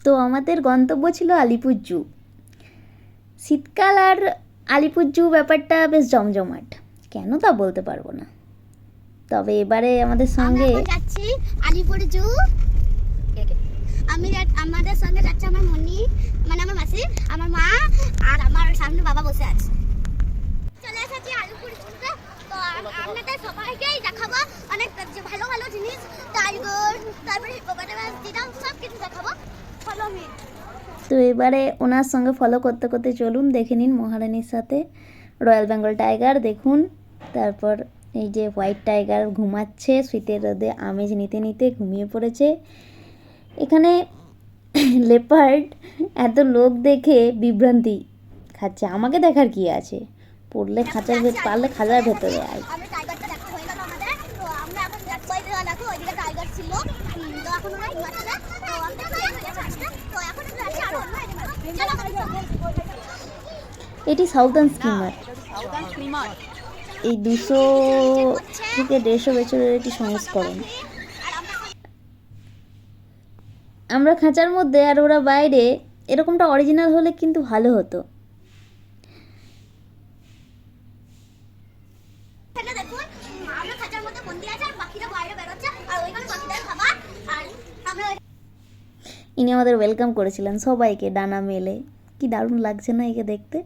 তো আমাদের গন্তব্য ছিল আলিপুর জু। শীতকাল আর আলিপুর জু ব্যাপারটা বেশ জমজমাট, কেন তা বলতে পারবো না। তবে এবারে আমাদের সঙ্গে যাচ্ছি আলিপুর জু। আমাদের সঙ্গে যাচ্ছে আমার মনি, মানে আমার মাসি, আমার মা আর আমার সামনে বাবা বসে আছে। চলে এসেছি আলিপুর জুতে। তো আপনাদের সবাইকেই দেখাবো অনেক ভালো ভালো জিনিস, টাইগার, তারপরে হিপোপোটামাস, জিরাফ, সব কিছু দেখাবো। Follow me. তো এবারে ওনার সঙ্গে ফলো করতে করতে চলুন দেখে নিন মহারানীর সাথে রয়্যাল বেঙ্গল টাইগার দেখুন। তারপর এই যে হোয়াইট টাইগার ঘুমাচ্ছে, শীতের রোদে আমেজ নিতে নিতে ঘুমিয়ে পড়েছে। এখানে লেপার্ড এত লোক দেখে বিভ্রান্তি খাচ্ছে। আমাকে দেখার কি আছে, পড়লে পারলে খাঁচার ভেতরে আয়। আমরা টাইগারটা দেখা হয়ে গেল আমাদের। তো আমরা এখন যাচ্ছি, দেখো ওইদিকে টাইগার ছিল, তো এখন ওরা ঘুমাচ্ছে। তো আমরা যাচ্ছি, তো এখন আমরা যাচ্ছি আরো অন্য এনিমেল। এটি সাউদার্ন স্কিমার। এই 200 থেকে 150 বছরের একটি সংস্করণ। আমরা খাঁচার মধ্যে আর ওরা বাইরে, এরকমটা অরিজিনাল হলে কিন্তু ভালো হতো। ইনি আমাদের ওয়েলকাম করেছিলেন সবাইকে ডানা মেলে। কি দারুণ লাগছে না একে দেখতে।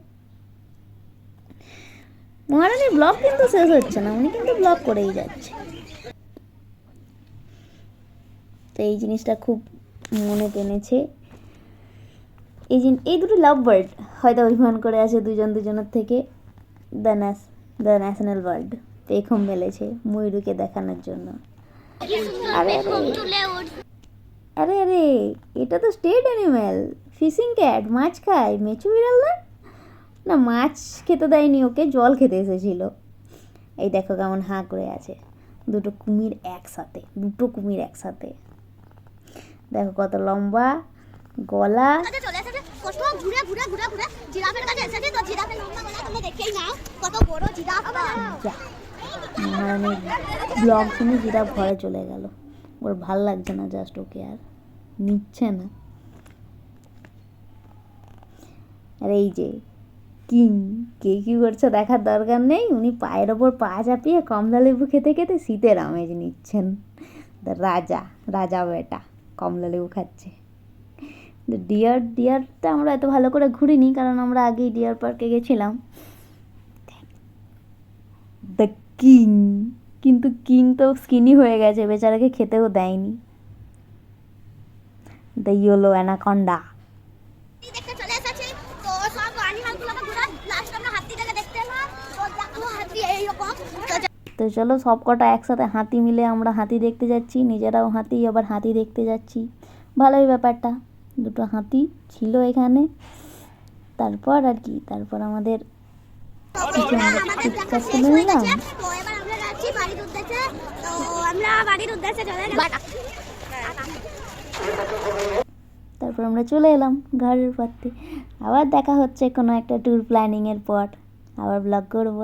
মহারানীর ব্লগ কিন্তু শেষ হচ্ছে না, উনি কিন্তু ব্লগ করেই যাচ্ছে। তো এই জিনিসটা খুব মনে টেনেছে। এই দুটো লাভ বার্ড হয়তো অভিমান করে আছে দুজনের থেকে। দ্য ন্যাশনাল বার্ড পেখম মেলেছে ময়ূরকে দেখানোর জন্য। আরে আরে এটা তো স্টেট অ্যানিম্যাল, ফিশিং ক্যাট। মাছ খায়, মেচু বিড়াল না? না, মাছ খেতে দেয়নি ওকে, জল খেতে এসেছিল। এই দেখো কেমন হাঁ করে আছে। দুটো কুমির একসাথে। দেখো কত লম্বা গলা। মহারানীর ব্লগ শুনে জিরাফ ঘরে চলে গেল। ওর ভাল লাগছে না, জাস্ট ওকে আর নিচ্ছে না। আর এই যে কিং, কে কী করছে দেখার দরকার নেই। উনি পায়ের ওপর পা চাপিয়ে কমলা লেবু খেতে খেতে শীতের আমেজ নিচ্ছেন। রাজা বেটা কমলা লেবু খাচ্ছে। ডিয়ারটা আমরা এত ভালো করে ঘুরিনি, কারণ আমরা আগেই ডিয়ার পার্কে গেছিলাম। দ্য কিং, কিন্তু কিং তো স্কিনি হয়ে গেছে, বেচারাকে খেতেও দেয়নি। The yellow anaconda. তো চলো সব কটা একসাথে হাতি মিলে আমরা হাতি দেখতে যাচ্ছি, নিজেরাও হাতি আবার হাতি দেখতে যাচ্ছি। ভালোই ব্যাপারটা, দুটো হাতি ছিল এখানে। তারপর আর কি, তারপর আমাদের তারপর আমরা চলে এলাম ঘরের পথে। আবার দেখা হচ্ছে কোনো একটা ট্যুর প্ল্যানিংয়ের পর, আবার ব্লগ করবো।